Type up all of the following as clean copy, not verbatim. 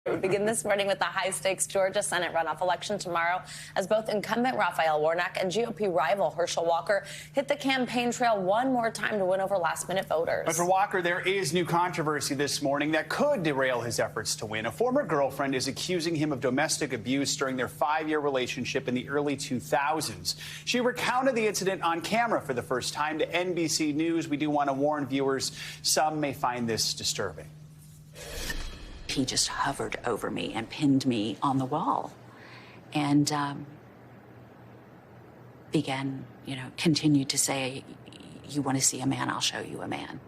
We begin this morning with the high-stakes Georgia Senate runoff election tomorrow as both incumbent Raphael Warnock and GOP rival Herschel Walker hit the campaign trail one more time to win over last-minute voters. But for Walker, there is new controversy this morning that could derail his efforts to win. A former girlfriend is accusing him of domestic abuse during their 5-year relationship in the early 2000s. She recounted the incident on camera for the first time to NBC News. We do want to warn viewers, some may find this disturbing. He just hovered over me and pinned me on the wall and continued to say, "You want to see a man, I'll show you a man."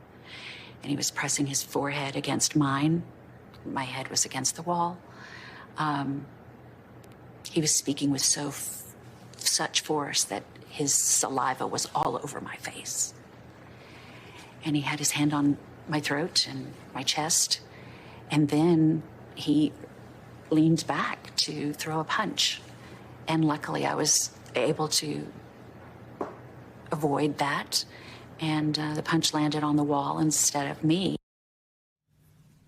And he was pressing his forehead against mine. My head was against the wall. He was speaking with such force that his saliva was all over my face. And he had his hand on my throat and my chest. And then he leaned back to throw a punch. And luckily, I was able to avoid that. And the punch landed on the wall instead of me.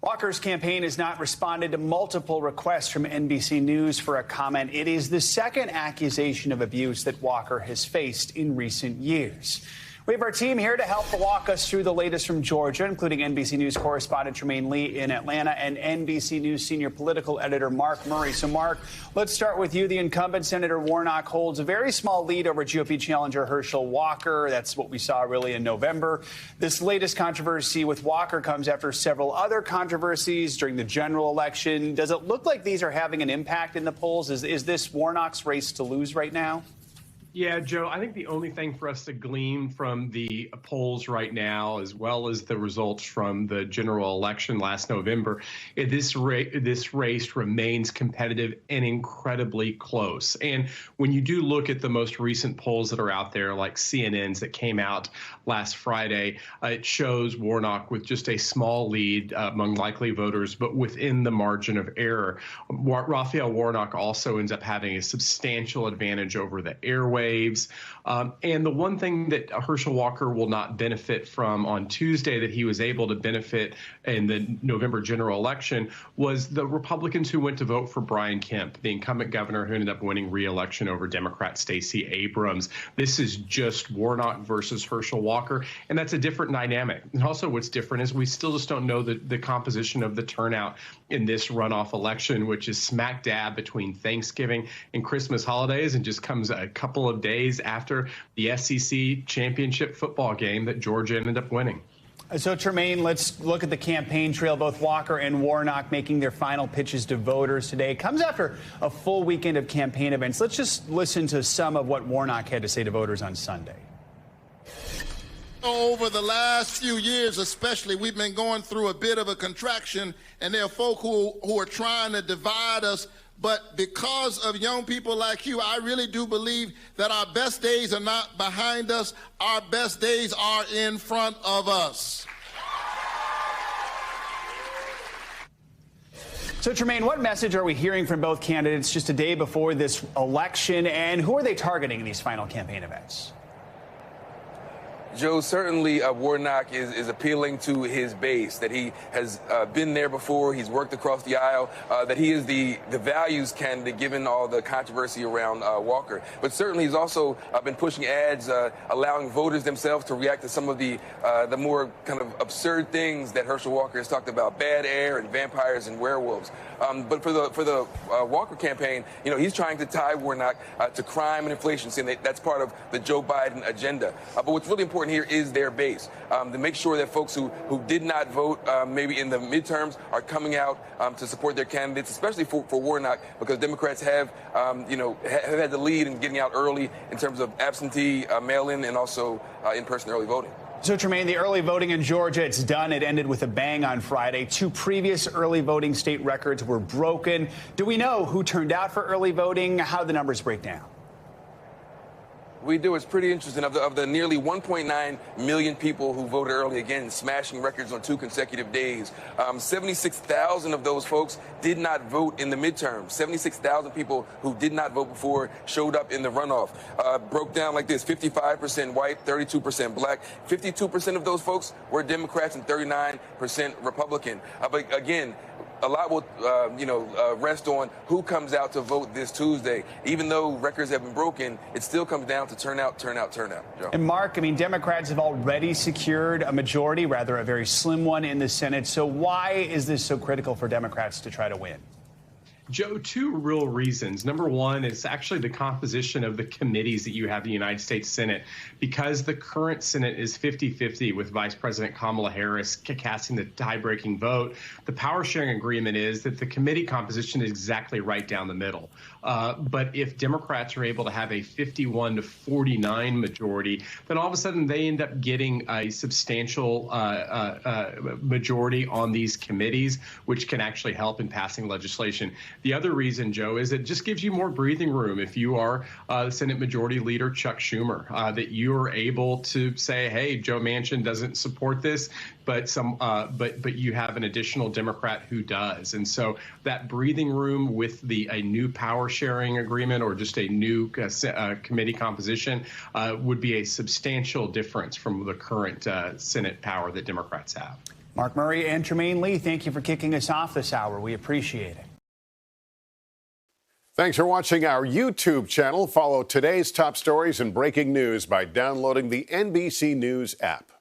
Walker's campaign has not responded to multiple requests from NBC News for a comment. It is the second accusation of abuse that Walker has faced in recent years. We have our team here to help walk us through the latest from Georgia, including NBC News correspondent Trymaine Lee in Atlanta and NBC News senior political editor Mark Murray. So, Mark, let's start with you. The incumbent Senator Warnock holds a very small lead over GOP challenger Herschel Walker. That's what we saw really in November. This latest controversy with Walker comes after several other controversies during the general election. Does it look like these are having an impact in the polls? Is this Warnock's race to lose right now? Yeah, Joe, I think the only thing for us to glean from the polls right now, as well as the results from the general election last November, this race remains competitive and incredibly close. And when you do look at the most recent polls that are out there, like CNN's that came out last Friday, it shows Warnock with just a small lead among likely voters, but within the margin of error. Raphael Warnock also ends up having a substantial advantage over the airwaves. And the one thing that Herschel Walker will not benefit from on Tuesday that he was able to benefit in the November general election was the Republicans who went to vote for Brian Kemp, the incumbent governor who ended up winning re-election over Democrat Stacey Abrams. This is just Warnock versus Herschel Walker, and that's a different dynamic. And also what's different is we still just don't know the composition of the turnout in this runoff election, which is smack dab between Thanksgiving and Christmas holidays and just comes a couple of days after the SEC championship football game that Georgia ended up winning. So, Trymaine, let's look at the campaign trail. Both Walker and Warnock making their final pitches to voters today. It comes after a full weekend of campaign events. Let's just listen to some of what Warnock had to say to voters on Sunday. Over the last few years especially, we've been going through a bit of a contraction, and there are folk who are trying to divide us. But because of young people like you, I really do believe that our best days are not behind us. Our best days are in front of us. So, Trymaine, what message are we hearing from both candidates just a day before this election, and who are they targeting in these final campaign events? Joe, certainly Warnock is appealing to his base, that he has been there before, he's worked across the aisle, that he is the values candidate given all the controversy around Walker. But certainly he's also been pushing ads, allowing voters themselves to react to some of the more kind of absurd things that Herschel Walker has talked about, bad air and vampires and werewolves. But for the Walker campaign, you know, he's trying to tie Warnock to crime and inflation, saying that's part of the Joe Biden agenda. But what's really important here is their base, to make sure that folks who did not vote maybe in the midterms are coming out to support their candidates, especially for Warnock, because Democrats have had the lead in getting out early in terms of absentee mail-in and also in-person early voting. So, Trymaine, the early voting in Georgia, it's done. It ended with a bang on Friday. 2 previous early voting state records were broken. Do we know who turned out for early voting? How the numbers break down? We do. It's pretty interesting. Of the nearly 1.9 million people who voted early, again, smashing records on 2 consecutive days, 76,000 of those folks did not vote in the midterm. 76,000 people who did not vote before showed up in the runoff. Broke down like this: 55% white, 32% black. 52% of those folks were Democrats and 39% Republican. But again, a lot will, rest on who comes out to vote this Tuesday. Even though records have been broken, it still comes down to turnout, Joe. And Mark, I mean, Democrats have already secured a majority, rather a very slim one in the Senate. So why is this so critical for Democrats to try to win? Joe, two real reasons. Number one is actually the composition of the committees that you have in the United States Senate. Because the current Senate is 50-50 with Vice President Kamala Harris casting the tie-breaking vote, the power-sharing agreement is that the committee composition is exactly right down the middle. But if Democrats are able to have a 51-49 majority, then all of a sudden they end up getting a substantial majority on these committees, which can actually help in passing legislation. The other reason, Joe, is it just gives you more breathing room if you are Senate Majority Leader Chuck Schumer, that you are able to say, hey, Joe Manchin doesn't support this, but you have an additional Democrat who does. And so that breathing room with a new power sharing agreement or just a new committee composition would be a substantial difference from the current Senate power that Democrats have. Mark Murray and Trymaine Lee, thank you for kicking us off this hour. We appreciate it. Thanks for watching our YouTube channel. Follow today's top stories and breaking news by downloading the NBC News app.